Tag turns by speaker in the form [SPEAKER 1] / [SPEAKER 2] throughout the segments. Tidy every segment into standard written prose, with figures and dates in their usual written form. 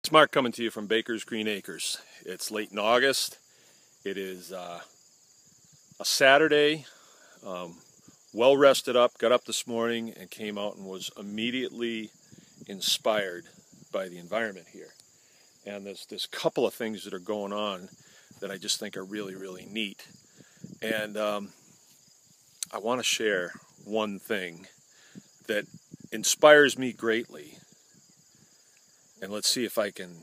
[SPEAKER 1] It's Mark coming to you from Baker's Green Acres. It's late in August. It is a Saturday. Well rested up, got up this morning and came out and was immediately inspired by the environment here. And there's a couple of things that are going on that I just think are really, really neat. And I want to share one thing that inspires me greatly. And let's see if I can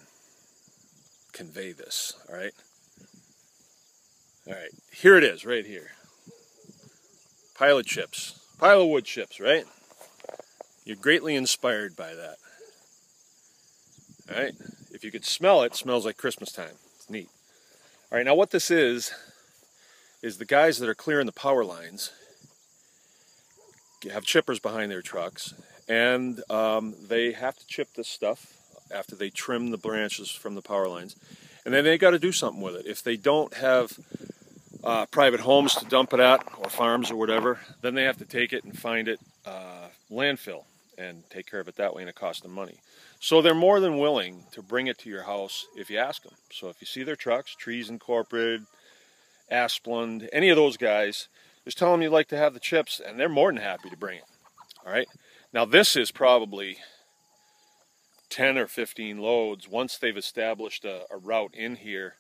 [SPEAKER 1] convey this, all right? All right, here it is, right here. Pile of chips, pile of wood chips, right? You're greatly inspired by that. All right, if you could smell it, it smells like Christmas time. It's neat. All right, now what this is the guys that are clearing the power lines have chippers behind their trucks, and they have to chip this stuff after they trim the branches from the power lines, and then they got to do something with it. If they don't have private homes to dump it at, or farms or whatever, then they have to take it and find it landfill and take care of it that way, and it costs them money. So they're more than willing to bring it to your house if you ask them. So if you see their trucks, Trees Incorporated, Asplund, any of those guys, just tell them you'd like to have the chips, and they're more than happy to bring it. All right. Now this is probably 10 or 15 loads. Once they've established a route in here,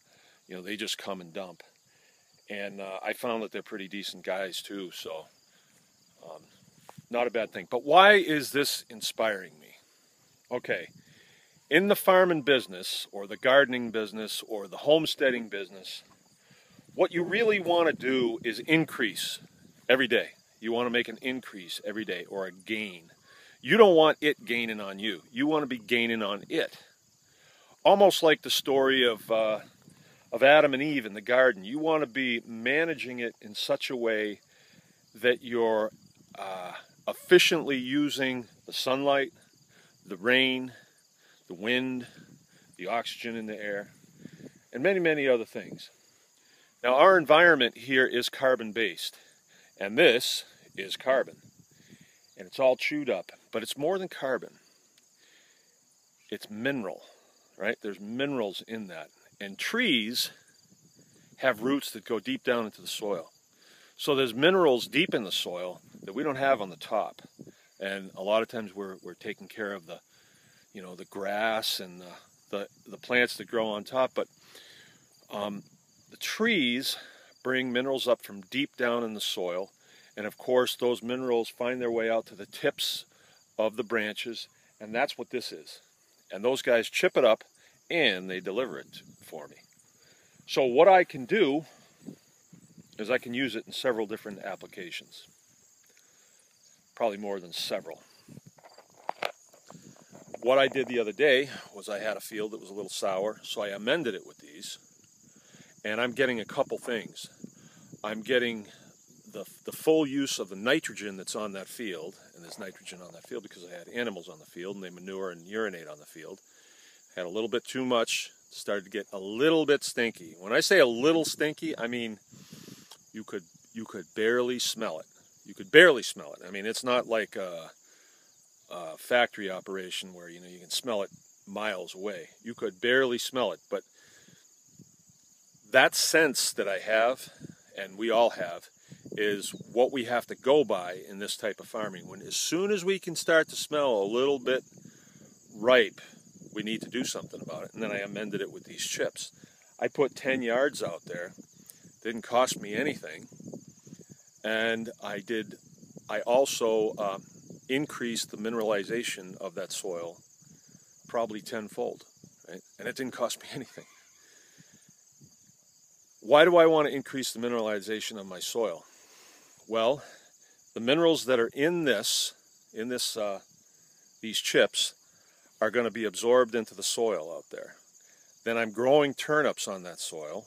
[SPEAKER 1] you know, they just come and dump. And I found that they're pretty decent guys too, so not a bad thing. But why is this inspiring me? Okay, in the farming business, or the gardening business, or the homesteading business, what you really want to do is increase every day. You want to make an increase every day, or a gain. You don't want it gaining on you. You want to be gaining on it. Almost like the story of Adam and Eve in the garden. You want to be managing it in such a way that you're efficiently using the sunlight, the rain, the wind, the oxygen in the air, and many, many other things. Now, our environment here is carbon-based, and this is carbon. And it's all chewed up, but it's more than carbon. It's mineral, right? There's minerals in that. And trees have roots that go deep down into the soil. So there's minerals deep in the soil that we don't have on the top. And a lot of times we're taking care of the, you know, the grass and the plants that grow on top. But the trees bring minerals up from deep down in the soil. And of course, those minerals find their way out to the tips of the branches, and that's what this is. And those guys chip it up, and they deliver it for me. So what I can do is I can use it in several different applications. Probably more than several. What I did the other day was I had a field that was a little sour, so I amended it with these. And I'm getting a couple things. I'm getting the full use of the nitrogen that's on that field, and there's nitrogen on that field because I had animals on the field and they manure and urinate on the field. Had a little bit too much, started to get a little bit stinky. When I say a little stinky, I mean you could barely smell it. You could barely smell it. I mean, it's not like a factory operation where, you know, you can smell it miles away. You could barely smell it, but that sense that I have, and we all have, is what we have to go by in this type of farming. When as soon as we can start to smell a little bit ripe, we need to do something about it. And then I amended it with these chips. I put 10 yards out there. Didn't cost me anything. And I also increased the mineralization of that soil probably tenfold, right? And it didn't cost me anything. Why do I want to increase the mineralization of my soil? Well, the minerals that are in these chips are going to be absorbed into the soil out there. Then I'm growing turnips on that soil,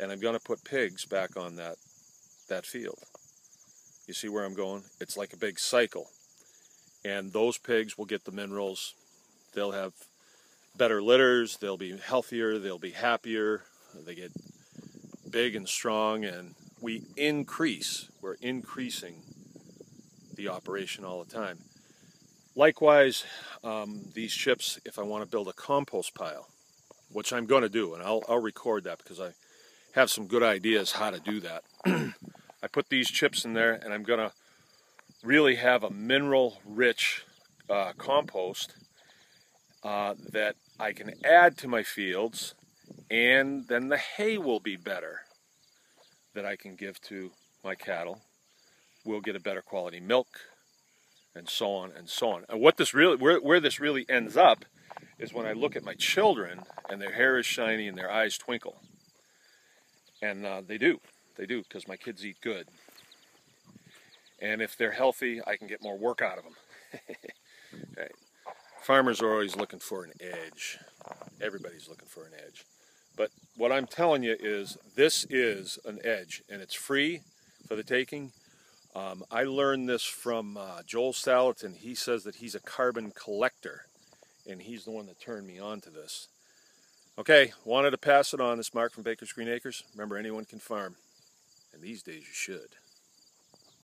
[SPEAKER 1] and I'm going to put pigs back on that field. You see where I'm going? It's like a big cycle. And those pigs will get the minerals. They'll have better litters, they'll be healthier, they'll be happier, they get big and strong, and we're increasing the operation all the time. Likewise, these chips, if I want to build a compost pile, which I'm going to do, and I'll record that because I have some good ideas how to do that. I put these chips in there, and I'm going to really have a mineral-rich compost that I can add to my fields, and then the hay will be better that I can give to my cattle. We'll get a better quality milk, and so on and so on. And what this really, where this really ends up is when I look at my children and their hair is shiny and their eyes twinkle. And they do, because my kids eat good. And if they're healthy, I can get more work out of them. Okay. Farmers are always looking for an edge. Everybody's looking for an edge. But what I'm telling you is this is an edge, and it's free for the taking. I learned this from Joel Salatin. He says that he's a carbon collector, and he's the one that turned me on to this. Okay, wanted to pass it on. This is Mark from Baker's Green Acres. Remember, anyone can farm, and these days you should.